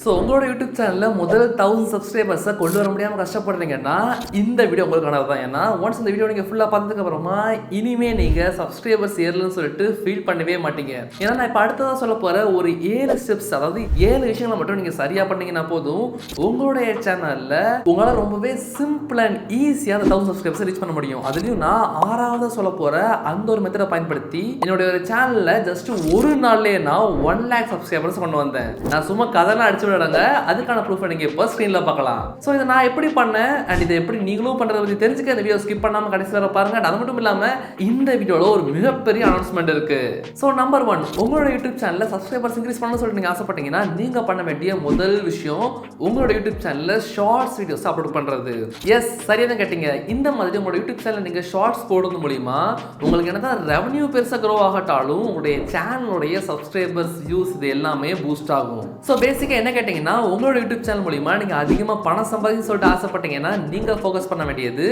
So உங்களோட YouTube சேனலில் முதல் 1000 சப்ஸ்கிரைபர்ஸை கொண்டு வர முடியாமல் கஷ்டப்படுறீங்கன்னா இந்த வீடியோ உங்களுக்கானது தான். ஏன்னா ஒன்ஸ் இந்த வீடியோ நீங்கள் ஃபுல்லாக பார்த்ததுக்கு அப்புறமா இனிமேல் நீங்கள் சப்ஸ்கிரைபர்ஸ் ஏறலன்னு சொல்லிட்டு ஃபீல் பண்ணவே மாட்டீங்க. ஏன்னா நான் இப்போ அடுத்ததாக சொல்ல போகிற ஒரு 7 ஸ்டெப்ஸ், அதாவது 7 விஷயங்களை மட்டும் நீங்கள் சரியாக பண்ணீங்கன்னா போதும், உங்களுடைய சேனலில் உங்களால் ரொம்பவே சிம்பிள் அண்ட் ஈஸியாக அந்த 1000 சப்ஸ்கிரைபர்ஸை ரீச் பண்ண முடியும். அதுலேயும் நான் 6வது சொல்ல போகிற அந்த ஒரு மெத்தடை பயன்படுத்தி என்னுடைய ஒரு சேனலில் ஜஸ்ட் ஒரு நாள்லேயே நான் 1 lakh சப்ஸ்கிரைபர்ஸ் கொண்டு வந்தேன். நான் சும்மா கதைலாம் அடிச்சு விடுறாங்க, அதுக்கான ப்ரூஃப் நீங்க இப்போ ஸ்க்ரீன்ல பார்க்கலாம். ஸோ இதை நான் எப்படி பண்ணேன் அண்ட் இதை எப்படி நீங்களும் பண்றதை பற்றி தெரிஞ்சுக்க இந்த வீடியோ ஸ்கிப் பண்ணாம கடைசி வரை பாருங்க. அது மட்டும் இல்லாம இந்த வீடியோல ஒரு மிகப்பெரிய அனௌன்ஸ்மெண்ட் இருக்கு. ஸோ நம்பர் 1, உங்களோட யூடியூப் சேனல்ல சப்ஸ்கிரைபர்ஸ் இன்க்ரீஸ் பண்ணணும்னு சொல்லிட்டு நீங்க ஆசைப்பட்டீங்கன்னா நீங்க பண்ண வேண்டிய முதல் விஷயம் உங்களோட யூடியூப் சேனல்ல ஷார்ட்ஸ் வீடியோஸ் அப்லோட் பண்றது. எஸ், சரியா கேட்டீங்க. இந்த மாதிரி உங்களோட யூடியூப் சேனல்ல நீங்க ஷார்ட்ஸ் போடுறது மூலியமா உங்களுக்கு என்னதான் ரெவன்யூ பெருசா க்ரோ ஆகட்டாலும் உங்களுடைய சேனலுடைய சப்ஸ்கிரைபர்ஸ் வியூஸ் இது எல்லாமே பூஸ்ட் ஆகும். ஸோ பேசிக்காக என்ன கேட்டிங்கன்னா, உங்களோட யூடியூப் சேனல் மூலிமா நீங்கள் அதிகமாக பணம் சம்பாதிச்சு சொல்லிட்டு ஆசைப்பட்டீங்கன்னா நீங்கள் ஃபோக்கஸ் பண்ண வேண்டியது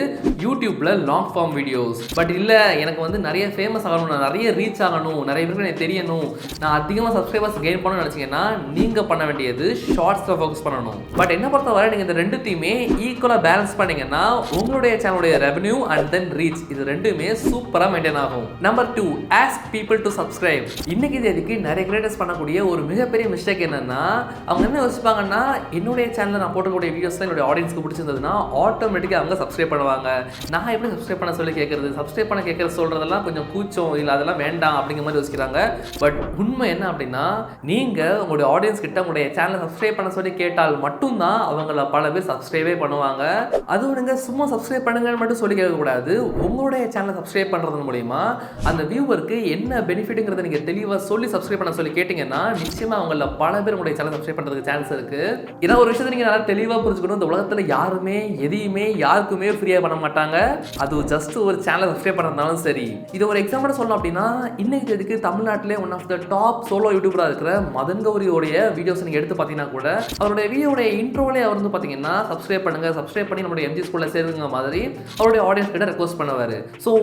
யூடியூப்பில் லாங் ஃபார்ம் வீடியோஸ். பட் இல்லை, எனக்கு வந்து நிறைய ஃபேமஸ் ஆகணும், நான் நிறைய ரீச் ஆகணும், நிறைய பேருக்கு எனக்கு தெரியணும், நான் அதிகமாக சப்ஸ்கிரைபர்ஸ் கெயின் பண்ணணும்னு நினச்சிங்கன்னா நீங்கள் பண்ண வேண்டியது ஷார்ட்ஸில் ஃபோக்கஸ் பண்ணணும். பட் என்ன பொறுத்தவரை நீங்கள் இந்த ரெண்டுத்தையுமே ஈக்குவலாக பேலன்ஸ் பண்ணிங்கன்னா உங்களுடைய சேனலுடைய ரெவன்யூ அண்ட் தென் ரீச் இது ரெண்டுமே சூப்பராக மெயின்டைன் ஆகும். Number 2, ask people to subscribe. இன்னைக்கு தேதிக்கு நிறைய கிரியேட்டர்ஸ் பண்ணக்கூடிய ஒரு மிகப்பெரிய மிஸ்டேக் என்னன்னா, அவங்க என்ன யோசிப்பாங்கன்னா, என்னுடைய சேனலில் நான் போட்டக்கூடிய வீடியோஸ்லாம் என்னுடைய ஆடியன்ஸ்க்கு பிடிச்சிருந்ததுன்னா ஆட்டோமேட்டிக்காக அவங்க சப்ஸ்கிரைப் பண்ணுவாங்க. நான் எப்படி சப்ஸ்கிரைப் பண்ண சொல்லி கேட்கறது, சப்ஸ்கிரைப் பண்ண கேட்கறது சொல்கிறதெல்லாம் கொஞ்சம் கூச்சம், இல்லை அதெல்லாம் வேண்டாம் அப்படிங்கிற மாதிரி யோசிக்கிறாங்க. பட் உண்மை என்ன அப்படின்னா, நீங்கள் உங்களுடைய ஆடியன்ஸ் கிட்ட உங்களுடைய சேனலை சப்ஸ்கிரைப் பண்ண சொல்லி கேட்டால் மட்டும்தான் அவங்கள பல பேர் சப்ஸ்கிரைபே பண்ணுவாங்க. அதுவும் நீங்கள் சும்மா சப்ஸ்கிரைப் பண்ணுங்கன்னு மட்டும் சொல்லி கேட்கக்கூடாது. உங்களுடைய சேனலை சப்ஸ்கிரைப் பண்ணுறது மூலிமா அந்த வியூவருக்கு என்ன பெனிஃபிட்டுங்கிறத நீங்கள் தெளிவாக சொல்லி சப்ஸ்கிரைப் பண்ண சொல்லி கேட்டிங்கன்னா நிச்சயமாக அவங்கள பல பேர் உங்களுடைய சேனல் சப்ஸ்கிரைப் பண்ணுறதுக்கு சான்ஸ் இருக்குது. ஏன்னா ஒரு விஷயத்தை நீங்கள் நல்லா தெளிவாக புரிஞ்சுக்கணும், இந்த உலகத்தில் யாருமே எதையுமே யாருக்குமே ஃப்ரீயாக பண்ண மாட்டாங்க. அது ஜஸ்ட் ஒரு சேனலை சப்ஸ்கிரைப் பண்ணுறதுனாலும் சரி. இது ஒரு எக்ஸாம்பிள் சொல்லணும் அப்படின்னா, இன்னைக்கு தேதிக்கு தமிழ்நாட்டிலே one of the top solo யூடியூபராக இருக்கிற மதன் கௌரியோடைய வீடியோஸ் நீங்கள் எடுத்து பார்த்தீங்கன்னா கூட அவருடைய வீடியோடைய இன்ட்ரோலே அவர் வந்து பார்த்தீங்கன்னா சப்ஸ்கிரைப் பண்ணுங்க, சப்ஸ்கிரைப் பண்ணி நம்மளுடைய எம்ஜி ஸ்கூலில் சேருங்க மாதிரி அவருடைய ஆடியன்ஸ் கிட்ட ரெக்வஸ்ட் பண்ணுவார். ஸோ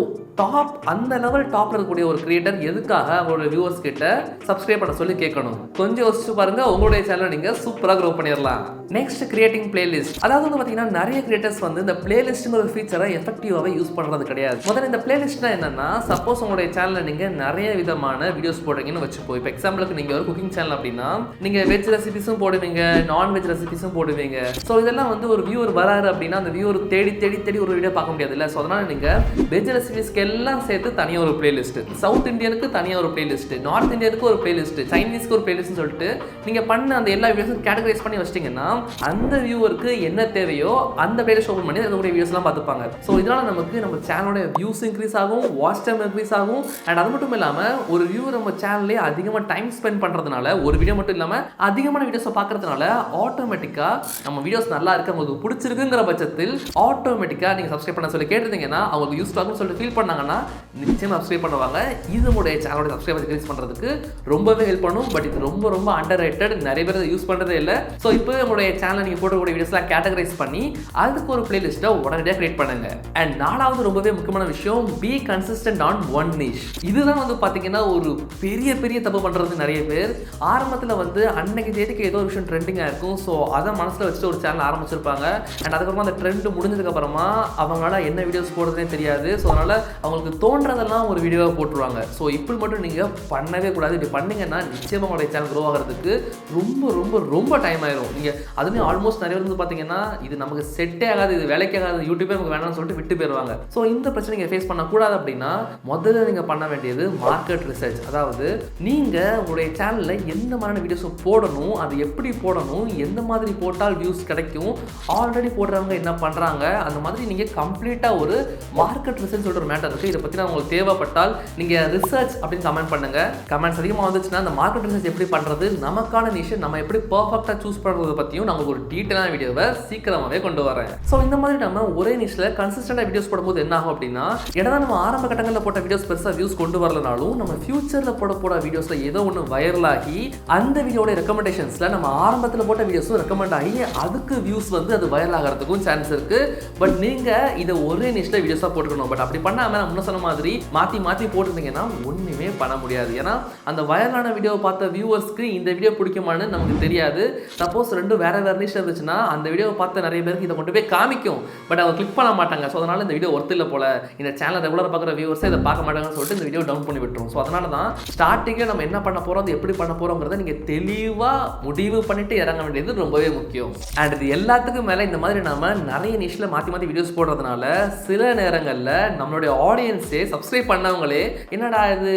டாப், அந்த லெவல் டாப்ல இருக்கக்கூடிய ஒரு கிரியேட்டர் எதுக்காக அவங்களுடைய வியூவர்ஸ் கிட்ட சப்ஸ்கிரைப் பண்ண சொல்லி கேட்கணும்? கொஞ்சம் யோசிச்சு பாருங்க, உங்களுடைய சேனலை நீங்க சூப்பரா க்ரோ பண்ணிடலாம். Next, creating playlist. அதாவது வந்து பாத்தீங்கன்னா நிறைய கிரியேட்டர்ஸ் வந்து இந்த பிளேலிஸ்ட்ங்கிற ஒரு ஃபீச்சரை எஃபெக்டிவாகவே யூஸ் பண்றது கிடையாது. முதல்ல இந்த பிளேலிஸ்ட்னா என்னன்னா, சப்போஸ் உங்களுடைய சேனல்ல நீங்க நிறைய விதமான வீடியோஸ் போடுறீங்கன்னு வச்சுப்போம். இப்போ எக்ஸாம்பிளுக்கு நீங்க ஒரு குக்கிங் சேனல் அப்படின்னா நீங்க வெஜ் ரெசிபிஸும் போடுவீங்க, நான்வெஜ் ரெசிபிஸும் போடுவீங்க. ஸோ இதெல்லாம் வந்து ஒரு வியூவர் வராரு அப்படின்னா அந்த வியூவர் தேடி தேடி தேடி ஒரு வீடியோ பார்க்க முடியாது இல்லை. ஸோ அதனால நீங்க வெஜ் ரெசிபிஸ்க்கு எல்லாம் சேர்த்து தனியாக ஒரு பிளேலிஸ்ட், சவுத் இந்தியனுக்கு தனியாக ஒரு பிளேலிஸ்ட், நார்த் இந்தியனுக்கு ஒரு பிளேலிஸ்ட், சைனீஸ்க்கு ஒரு பிளேலிஸ்ட்னு சொல்லிட்டு நீங்க பண்ண அந்த எல்லா வீடியோஸும் கேட்டகரைஸ் பண்ணி வச்சிட்டீங்கன்னா அந்த வியூவருக்கு என்ன தேவையோ அந்த பிளேலிஸ்ட் ஓபன் பண்ணி அதோட வீடியோஸ்லாம் பார்த்துப்பாங்க. ஸோ இதனால நமக்கு நம்ம சேனலோட வியூஸ் இன்க்ரீஸ் ஆகும், வாட்ச் டைம் இன்க்ரீஸ் ஆகும். அண்ட் அது மட்டும் இல்லாமல் ஒரு வியூவர் நம்ம சேனல்லே அதிகமாக டைம் ஸ்பெண்ட் பண்ணுறதுனால, ஒரு வீடியோ மட்டும் இல்லாமல் அதிகமான வீடியோஸை பார்க்கறதுனால ஆட்டோமேட்டிக்காக நம்ம வீடியோஸ் நல்லா இருக்கு, அவங்களுக்கு பிடிச்சிருக்குங்கிற பட்சத்தில் ஆட்டோமேட்டிக்காக நீங்கள் சப்ஸ்கிரைப் பண்ண சொல்லி கேட்டிருந்தீங்கன்னா அவங்களுக்கு யூஸ் ஆகும்னு சொல்லிட்டு ஃபீல் பண்ணாங்கன்னா நிச்சயமாக சப்ஸ்கிரைப் பண்ணுவாங்க. இது உங்களுடைய சேனலோட சப்ஸ்கிரைபர் இன்க்ரீஸ் பண்ணுறதுக்கு ரொம்பவே ஹெல்ப் பண்ணும். பட் இது ரொம்ப ரொம்ப அண்டர் ரேட்டட், நிறைய பேர் யூஸ் பண்ணுறதே இல்லை. ஸோ இப்போ உங்களுடைய சேனலை நீங்கள் போடக்கூடிய வீடியோஸ்லாம் கேட்டகரைஸ் பண்ணி அதுக்கு ஒரு பிளேலிஸ்ட்டை உடனடியாக கிரியேட் பண்ணுங்க. அண்ட் 4வது ரொம்பவே முக்கியமான விஷயம், பி கன்சிஸ்டன்ட் ஆன் ஒன் நிஷ். இதுதான் வந்து பார்த்தீங்கன்னா ஒரு பெரிய பெரிய தப்பு பண்ணுறது நிறைய பேர். ஆரம்பத்தில் வந்து அன்னைக்கு தேதிக்கு ஏதோ ஒரு விஷயம் ட்ரெண்டிங்காக இருக்கும். ஸோ அதை மனசில் வச்சுட்டு ஒரு சேனல் ஆரம்பிச்சிருப்பாங்க. அண்ட் அதுக்கப்புறமா அந்த ட்ரெண்ட் முடிஞ்சதுக்கப்புறமா அவங்களால என்ன வீடியோஸ் போடுறதுனே தெரியாது. ஸோ அதனால் அவங்களுக்கு தோன்றதெல்லாம் ஒரு வீடியோவாக போட்டுருவாங்க. ஸோ இப்படி மட்டும் நீங்கள் பண்ணவே கூடாது. இப்படி பண்ணீங்கன்னா நிச்சயமாக உங்களுடைய சேனல் க்ரோ ஆகிறதுக்கு ரொம்ப ரொம்ப ரொம்ப டைம் ஆயிரும். நீங்கள் அதுலேயும் ஆல்மோஸ்ட் நிறைய வந்து பார்த்தீங்கன்னா இது நமக்கு செட்டே ஆகாது, இது வேலைக்கு ஆகாது, யூடியூபே நமக்கு வேணாம்னு சொல்லிட்டு விட்டு போயிடுவாங்க. ஸோ இந்த பிரச்சனை நீங்கள் ஃபேஸ் பண்ணக்கூடாது அப்படின்னா முதல்ல நீங்கள் பண்ண வேண்டியது மார்க்கெட் ரிசர்ச். அதாவது நீங்கள் உங்களுடைய சேனலில் எந்த மாதிரியான வீடியோஸ் போடணும், அது எப்படி போடணும், எந்த மாதிரி போட்டால் வியூஸ் கிடைக்கும், ஆல்ரெடி போடுறவங்க என்ன பண்ணுறாங்க, அந்த மாதிரி நீங்கள் கம்ப்ளீட்டாக ஒரு மார்க்கெட் ரிசர்ச் சொல்லிட்டு ஒரு மேட்டர் இருக்குது. இதை பற்றி நான் உங்களுக்கு தேவைப்பட்டால் நீங்கள் ரிசர்ச் அப்படின்னு கமெண்ட் பண்ணுங்கள். கமெண்ட்ஸ் அதிகமாக வந்துச்சுன்னா அந்த மார்க்கெட் ரிசர்ச் எப்படி பண்ணுறது, நமக்கான நிஷை நம்ம எப்படி பர்ஃபெக்டாக சூஸ் பண்ணுறதை பற்றியும் நான் ஒரு டீட்டெயிலான வீடியோவை சீக்கிரமாகவே கொண்டு வரேன். ஸோ இந்த மாதிரி நம்ம ஒரே நிஷில் கன்சிஸ்டண்டாக வீடியோஸ் போடும்போது என்ன ஆகும் அப்படின்னா, என்னதான் நம்ம ஆரம்ப கட்டங்களில் போட்ட வீடியோஸ் பெருசாக வியூஸ் கொண்டு வரலனாலும் நம்ம ஃபியூச்சரில் போட வீடியோஸில் ஏதோ ஒன்று வைரலாகி அந்த வீடியோட ரெக்கமெண்டேஷன்ஸில் நம்ம ஆரம்பத்தில் போட்ட வீடியோஸும் ரெக்கமெண்ட் ஆகி அதுக்கு வியூஸ் வந்து அது வைரல் ஆகிறதுக்கும் சான்ஸ் இருக்குது. பட் நீங்கள் இதை ஒரே நிஷில் வீடியோஸாக போட்டுக்கணும். பட் அப்படி பண்ணாமல் நான் முன்ன சொன்ன மாதிரி மாற்றி மாற்றி போட்டுருந்தீங்கன்னா ஒன்றுமே பண்ண முடியாது. ஏன்னா அந்த வைரலான வீடியோவை பார்த்த வியூவர்ஸ்க்கு இந்த வீடியோ பிடிக்குமான்னு நமக்கு தெரியாது. தெரியாது. சப்போஸ் ரெண்டும் வேற நிஷ் இருந்துச்சுன்னா அந்த வீடியோவை பார்த்து நிறைய பேருக்கு இதை கொண்டு போய் காமிக்கும், பட் அவங்க கிளிக் பண்ண மாட்டாங்க. ஸோ அதனால இந்த வீடியோ ஒர்த் இல்லை போல, இந்த சேனல் ரெகுலராக பார்க்குற வியூவர்ஸே இதை பார்க்க மாட்டாங்கன்னு சொல்லிட்டு இந்த வீடியோ டவுன் பண்ணி விட்டுரும். ஸோ அதனால தான் ஸ்டார்டிங்கில் நம்ம என்ன பண்ண போகிறோம், அது எப்படி பண்ண போகிறோங்கிறத நீங்கள் தெளிவாக முடிவு பண்ணிட்டு இறங்க வேண்டியது ரொம்பவே முக்கியம். அண்ட் இது எல்லாத்துக்கும் மேலே இந்த மாதிரி நம்ம நிறைய நிஷில் மாற்றி மாற்றி வீடியோஸ் போடுறதுனால சில நேரங்களில் நம்மளுடைய ஆடியன்ஸே சப்ஸ்கிரைப் பண்ணவங்களே என்னடா இது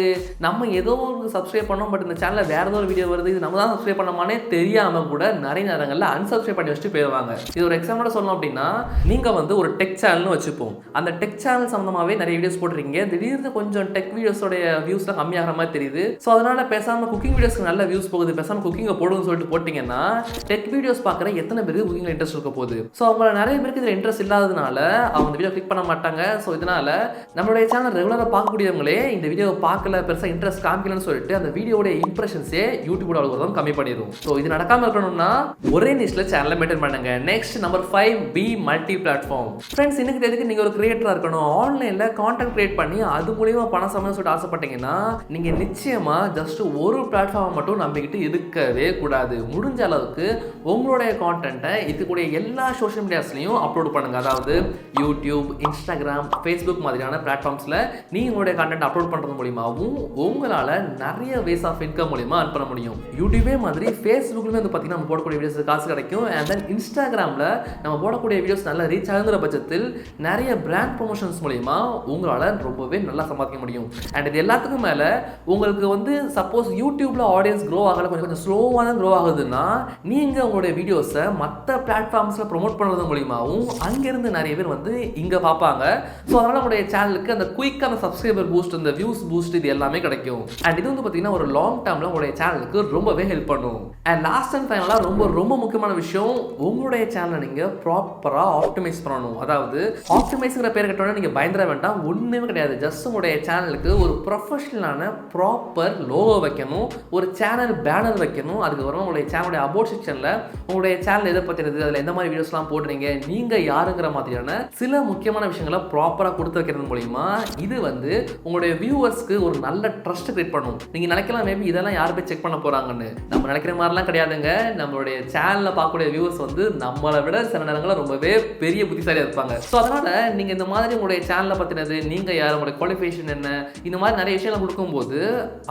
நம்ம ஏதோ ஒரு சப்ஸ்கிரைப் பண்ணோம், பட் இந்த சேனலில் வேறு ஏதோ ஒரு வீடியோ வருது, இது நம்ம தான் சப்ஸ்கிரைப் பண்ணோமானே தெரியாமல் கூட நிறைய நேரங்களில் அன்சப்ஸ்கிரைப் பண்ணி வச்சுட்டு போயிடுவாங்க. இது ஒரு எக்ஸாம்பிளோட சொல்லணும் அப்படின்னா, நீங்கள் வந்து ஒரு டெக் சேனல்னு வச்சுப்போம். அந்த டெக் சேனல் சம்மந்தமாகவே நிறைய வீடியோஸ் போட்டிருக்கீங்க, திடீர்னு கொஞ்சம் டெக் வீடியோஸோடைய வியூஸ்லாம் கம்மியாகிற மாதிரி தெரியுது. ஸோ அதனால் பேசாமல் குக்கிங் வீடியோஸ்க்கு நல்ல வியூஸ் போகுது, பேசாமல் குக்கிங்கை போடுன்னு சொல்லிட்டு போட்டிங்கன்னா டெக் வீடியோஸ் பார்க்குற எத்தனை பேருக்கு குக்கிங்கில் இன்ட்ரெஸ்ட் இருக்க போகுது. ஸோ அவங்கள நிறைய பேருக்கு இதில் இன்ட்ரெஸ்ட் இல்லாததுனால அவங்க இந்த வீடியோ கிளிக் பண்ண மாட்டாங்க. ஸோ இதனால் நம்மளுடைய சேனல் ரெகுலராக பார்க்கக்கூடியவங்களே இந்த வீடியோவை பார்க்கல, பெருசாக இன்ட்ரெஸ்ட் காமிக்கலன்னு சொல்லிட்டு அந்த வீடியோட இம்ப்ரெஷன்ஸே யூடியூபோட அல்கோரிதம் கம்மி பண்ணிடும். ஸோ இது நடக்காமல் இருக்கணும்னா ஒரே நிஷ்ல சேனலை மெயின்டைன் பண்ணுங்க. Next number 5, B multi platform. Friends, இன்னைக்கு எதுக்கு நீங்கள் ஒரு கிரியேட்டராக இருக்கணும், ஆன்லைனில் கான்டென்ட் கிரியேட் பண்ணி அது மூலியமாக பணம் சம்பளம் சொல்லிட்டு ஆசைப்பட்டீங்கன்னா நீங்கள் நிச்சயமாக ஜஸ்ட் ஒரு பிளாட்ஃபார்மை மட்டும் நம்பிக்கிட்டு இருக்கவே கூடாது. முடிஞ்ச அளவுக்கு உங்களுடைய கான்டென்ட்டை இதுக்கூடிய எல்லா சோஷியல் மீடியாஸ்லையும் அப்லோட் பண்ணுங்க. அதாவது யூடியூப், இன்ஸ்டாகிராம், ஃபேஸ்புக் மாதிரியான பிளாட்ஃபார்ம்ஸில் நீங்கள் உங்களுடைய கான்டென்ட் அப்லோட் பண்ணுறது மூலியமாகவும் உங்களால் நிறைய வேஸ் ஆஃப் இன்கம் மூலியமாக அர்ன் பண்ண முடியும். யூடியூபே மாதிரி ஃபேஸ்புக்லேயுமே வந்து பார்த்தீங்கன்னா நம்ம போடக்கூடிய வீடியோஸ் காசு கிடைக்கும். அண்ட் தென் இன்ஸ்டாகிராமில் நம்ம போடக்கூடிய வீடியோஸ் நல்லா ரீச் ஆகுங்கிற பட்சத்தில் நிறைய பிராண்ட் ப்ரொமோஷன்ஸ் மூலிமா உங்களால் ரொம்பவே நல்லா சம்பாதிக்க முடியும். அண்ட் இது எல்லாத்துக்கும் மேலே உங்களுக்கு வந்து சப்போஸ் யூடியூப்பில் ஆடியன்ஸ் க்ரோ ஆகலை, கொஞ்சம் ஸ்லோவாக தான் க்ரோ ஆகுதுன்னா நீங்கள் உங்களுடைய வீடியோஸை மற்ற பிளாட்ஃபார்ம்ஸில் ப்ரொமோட் பண்ணுறது மூலியமாகவும் அங்கேருந்து நிறைய பேர் வந்து இங்கே பார்ப்பாங்க. ஸோ அதனால் உங்களுடைய சேனலுக்கு அந்த குயிக்கான சப்ஸ்கிரைபர் பூஸ்ட், இந்த வியூஸ் பூஸ்ட் இது எல்லாமே கிடைக்கும். அண்ட் இது வந்து பார்த்தீங்கன்னா ஒரு லாங் டேர்மில் உங்களுடைய சேனலுக்கு ரொம்பவே ஹெல்ப் பண்ணும். அண்ட் லாஸ்ட் அண்ட் ஃபைனலாக ரொம்ப முக்கியமான விஷயம், உங்களுடைய சேனலை நீங்கள் ப்ராப்பராக ஆப்டிமைஸ் பண்ணணும். அதாவது ஆப்டிமைஸுங்கிற பேர் கேட்டோன்னா நீங்கள் பயந்துட வேண்டாம், ஒன்றுமே கிடையாது. ஜஸ்ட் உங்களுடைய சேனலுக்கு ஒரு ப்ரொஃபஷனலான ப்ராப்பர் லோகோ வைக்கணும், ஒரு சேனல் பேனர் வைக்கணும். அதுக்கப்புறம் உங்களுடைய சேனலுடைய அபவுட் செக்ஷனில் உங்களுடைய சேனல் எதை பற்றினது, அதில் எந்த மாதிரி வீடியோஸ்லாம் போடுறீங்க, நீங்கள் யாருங்கிற மாதிரியான சில முக்கியமான விஷயங்களை ப்ராப்பராக கொடுத்து வைக்கிறது மூலிமா இது வந்து உங்களுடைய வியூவர்ஸ்க்கு ஒரு நல்ல ட்ரஸ்ட் கிரியேட் பண்ணும். நீங்கள் நினைக்கலாம் மேபி இதெல்லாம் யார் போய் செக் பண்ண போகிறாங்கன்னு. நம்ம நினைக்கிற மாதிரிலாம் கிடையாதுங்க. நம்மளுடைய சேனலில் பார்க்கக்கூடிய வியூவர்ஸ் வந்து நம்மளை விட சில நேரங்களில் ரொம்பவே பெரிய புத்திசாலியாக இருப்பாங்க. ஸோ அதனால் நீங்கள் இந்த மாதிரி உங்களுடைய சேனலை பற்றினது, நீங்கள் யார், உங்களுடைய குவாலிஃபிகேஷன் என்ன, இந்த மாதிரி நிறைய விஷயங்கள் கொடுக்கும்போது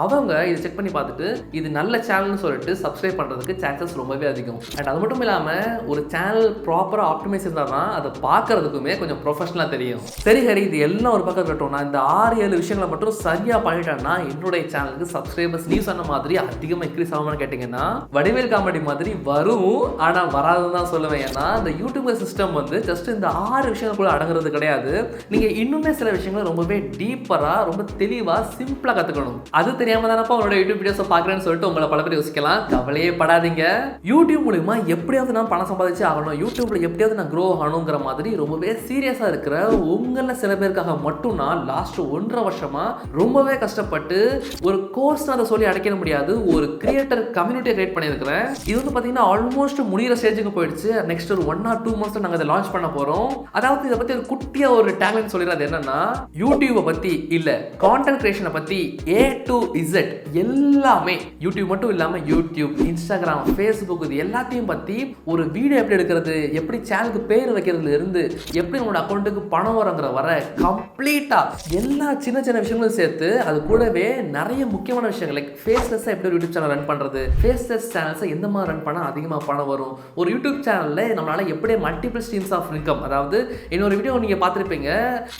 அவங்க இதை செக் பண்ணி பார்த்துட்டு இது நல்ல சேனல்னு சொல்லிட்டு சப்ஸ்கிரைப் பண்ணுறதுக்கு சான்சஸ் ரொம்பவே அதிகம். அண்ட் அது மட்டும் இல்லாமல் ஒரு சேனல் ப்ராப்பராக ஆப்டிமைஸ் இருந்தால் தான் அதை பார்க்கறதுக்குமே கொஞ்சம் ப்ரொஃபஷனலாக தெரியும். சரி ஹரி, இது எல்லாம் ஒரு பக்கம் இருக்கட்டும், நான் இந்த 6-7 விஷயங்களை மட்டும் சரியாக பண்ணிட்டேன்னா என்னுடைய சேனலுக்கு சப்ஸ்கிரைபர்ஸ் நீ சொன்ன மாதிரி அதிகமாக இன்க்ரீஸ் ஆகும்னு கேட்டிங்கன்னா வடிவேல் காமெடி மாதிரி வரும், ஆனால் வராதுன்னு தான் சொல்லுவேன். ஏன்னா இந்த யூடியூபர் சிஸ்டம் வந்து ஜஸ்ட் இந்த 6 விஷயங்களுக்குள்ள அடங்குறது கிடையாது. நீங்கள் இன்னுமே சில விஷயங்களை ரொம்பவே டீப்பராக, ரொம்ப தெளிவாக, சிம்பிளாக கற்றுக்கணும். அது தெரியாமல் தானப்பா உங்களோட யூடியூப் வீடியோஸை பார்க்குறேன்னு சொல்லிட்டு உங்களை பல பேர் யோசிக்கலாம். கவலையே படாதீங்க. யூடியூப் மூலிமா எப்படியாவது நான் பணம் சம்பாதிச்சு ஆகணும், யூடியூப்பில் எப்படியாவது நான் க்ரோ ஆகணுங்கிற மாதிரி ரொம்பவே சீரியஸாக இருக்கிற உங்களில் சில பேருக்காக மட்டும் நான் லாஸ்ட் 1.5 வருஷமாக ரொம்பவே கஷ்டப்பட்டு ஒரு கோர்ஸ் அதை சொல்லி அடைக்க முடியாது ஒரு கிரியேட்டர் கம்யூனிட்டியை கிரியேட் பண்ணியிருக்கிறேன். இது வந்து பார்த்தீங்கன்னா ஆல்மோஸ்ட் முடிகிற ஸ்டேஜுக்கு போயிடுச்சு. நெக்ஸ்ட் ஒரு 1 or 2 months நாங்கள் அதை லான்ச் பண்ண போகிறோம். அதாவது இதை பற்றி ஒரு குட்டியாக ஒரு டேக்லைன் சொல்லிடுறது என்னன்னா, யூடியூபை பற்றி இல்லை, கான்டென்ட் கிரியேஷனை பற்றி A to Z எல்லாமே, யூடியூப் மட்டும் இல்லாமல் யூடியூப், இன்ஸ்டாகிராம், ஃபேஸ்புக், இது எல்லாத்தையும் பற்றி ஒரு வீடியோ எப்படி எடுக்கிறது, எப்படி சேனலுக்கு பேர் வைக்கிறதுல இருந்து எப்படி உங்களோட அக்கௌண்ட்டுக்கு பணம் வரங்கிற வர கம்ப்ளீட்டாக எல்லா சின்ன சின்ன விஷயங்களும் சேர்த்து அது கூடவே நிறைய முக்கியமான விஷயங்கள் லைக் ஃபேஸ்லெஸ்ஸாக எப்படி ஒரு யூடியூப் சேனல் ரன் பண்ணுறது, ஃபேஸ்லெஸ் சேனல்ஸை எந்த மாதிரி ரன் பண்ணால் அதிகமாக பணம் வரும், ஒரு யூடியூப் சேனலில் நம்மளால் எப்படி மல்டிபிள் ஸ்ட்ரீம்ஸ் ஆஃப் இன்கம், அதாவது இன்னொரு வீடியோ நீங்கள் பார்த்துருப்பீங்க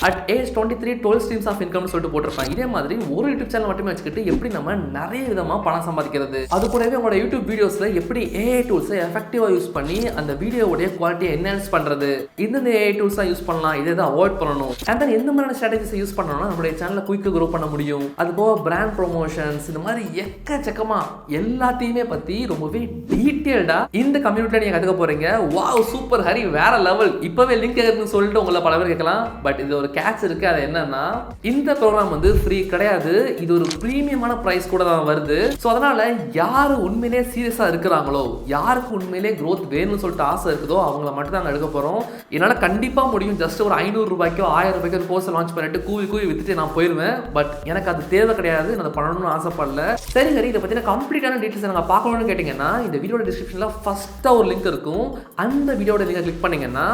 at age 23 12 ஸ்ட்ரீம்ஸ் ஆஃப் இன்கம்னு சொல்லிட்டு போட்டிருப்பாங்க. இதே மாதிரி ஒரு யூடியூப் சேனல் மட்டுமே வச்சுக்கிட்டு எப்படி நம்ம நிறைய விதமாக பணம் சம்பாதிக்கிறது, அது கூடவே உங்களோட யூடியூப் வீடியோஸில் எப்படி AI டூல்ஸை எஃபெக்டிவாக யூஸ் பண்ணி அந்த வீடியோவுடைய குவாலிட்டியை என்ஹான்ஸ் பண்ணுறது, இந்த AI டூல்ஸாக யூஸ் பண்ணலாம், இதை தான் அவாய்ட் பண்ணணும், அண்ட் தென் எந்த மாதிரியான ஸ்ட்ராட்டஜிஸை யூஸ் பண்ணணும்னா நம்மளுடைய சேனலை குயிக்காக க்ரோ பண்ண முடியும். அது போக பிராண்ட் ப்ரொமோஷன்ஸ், இந்த மாதிரி எக்கச்சக்கமாக எல்லாத்தையுமே பற்றி ரொம்பவே டீட்டெயில்டாக இந்த கம்யூனிட்டியில் நீங்கள் கற்றுக்க போகிறீங்க. வாவ், சூப்பர் ஹரி, வேற லெவல். இப்போவே லிங்க் இருக்குன்னு சொல்லிட்டு உங்களை பல பேர் கேட்கலாம். பட் இது ஒரு கேட்ச் இருக்குது. அது என்னன்னா, இந்த ப்ரோக்ராம் வந்து ஃப்ரீ கிடையாது, இது ஒரு ப்ரீமியமான ப்ரைஸ் கூட தான் வருது. ஸோ அதனால் யார் உண்மையிலே சீரியஸாக இருக்கிறாங்களோ, யாருக்கு உண்மையிலே க்ரோத் வேணும்னு சொல்லிட்டு ஆசை இருக்குதோ அவங்கள மட்டும் தான் எடுக்க போகிறோம். என்னால் கண்டிப்பாக முடியும். ஜஸ்ட் ஒரு 500 ரூபாய்க்கோ 1000 ரூபாய்க்கோ கோர்ஸை லான்ச் பண்ணிட்டு கூவி வித்துட்டு நான் போயிடுவேன். பட் எனக்கு அது தேவை கிடையாது, நான் அதை பண்ணணும்னு ஆசைப்படல. சரி ஹரி, இதை பற்றின கம்ப்ளீட்டான டீட்டெயில்ஸ் நாங்கள் பார்க்கணும்னு கேட்டிங்கன்னா பண்ணீங்கன்னா இந்த வீடியோட டிஸ்கிரிப்ஷனில் ஃபஸ்ட்டாக ஒரு லிங்க் இருக்கும். அந்த வீடியோட லிங்கை கிளிக் பண்ணீங்கன்னா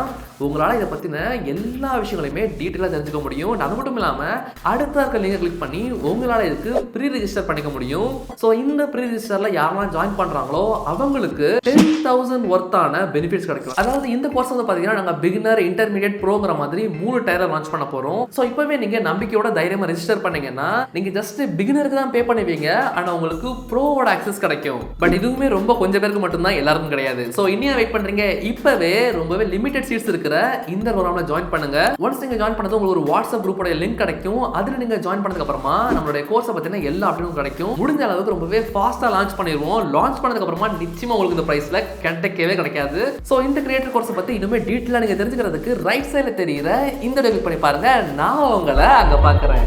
உங்களால் இதை பற்றின எல்லா விஷயங்களையுமே டீட்டெயிலாக தெரிஞ்சுக்க முடியும். அது மட்டும் இல்லாமல் அடுத்த இருக்க லிங்கை கிளிக் பண்ணி உங்களால் இதுக்கு ப்ரீ ரெஜிஸ்டர் பண்ணிக்க முடியும். ஸோ இந்த ப்ரீ ரெஜிஸ்டரில் யாரெல்லாம் ஜாயின் பண்ணுறாங்களோ அவங்களுக்கு 10,000 ஒர்த்தான பெனிஃபிட்ஸ் கிடைக்கும். அதாவது இந்த கோர்ஸ் வந்து பார்த்தீங்கன்னா நாங்கள் பிகினர், இன்டர்மீடியட், ப்ரோங்கிற மாதிரி 3 டயரை லான்ச் பண்ண போகிறோம். ஸோ இப்போவே நீங்கள் நம்பிக்கையோட தைரியமாக ரெஜிஸ்டர் பண்ணீங்கன்னா நீங்கள் ஜஸ்ட் பிகினருக்கு தான் பே பண்ணுவீங்க, ஆனால் உங்களுக்கு ப்ரோவோட ஆக்சஸ் கிடைக்கும். பட் இதுவுமே ரொம்ப கொஞ்சம் பேருக்கு மட்டும்தான், எல்லாருக்கும் கிடையாது. ஸோ இன்னும் வெயிட் பண்ணுறீங்க? இப்போவே ரொம்பவே லிமிடெட் சீட்ஸ் இருக்கிற இந்த ப்ரோக்ராமில் ஜாயின் பண்ணுங்க. ஒன்ஸ் நீங்கள் ஜாயின் பண்ணது உங்களுக்கு ஒரு வாட்ஸ்அப் குரூப்போட லிங்க் கிடைக்கும். அதில் நீங்கள் ஜாயின் பண்ணதுக்கு அப்புறமா நம்மளுடைய கோர்ஸை பற்றின எல்லா அப்டேட்டும் கிடைக்கும். முடிஞ்ச அளவுக்கு ரொம்பவே ஃபாஸ்ட்டாக லான்ச் பண்ணிடுவோம். லான்ச் பண்ணதுக்கு அப்புறமா நிச்சயமா உங்களுக்கு இந்த பிரைஸ்ல கிடைக்கவே கிடைக்காது. ஸோ இந்த கிரியேட்டர் கோர்ஸை பற்றி இன்னுமே டீட்டெயிலாக நீங்கள் தெரிஞ்சுக்கிறதுக்கு ரைட் சைடில் தெரியுற இந்த வீடியோ கிளிக் பண்ணி பாருங்க. நான் உங்களை அங்கே பார்க்குறேன்.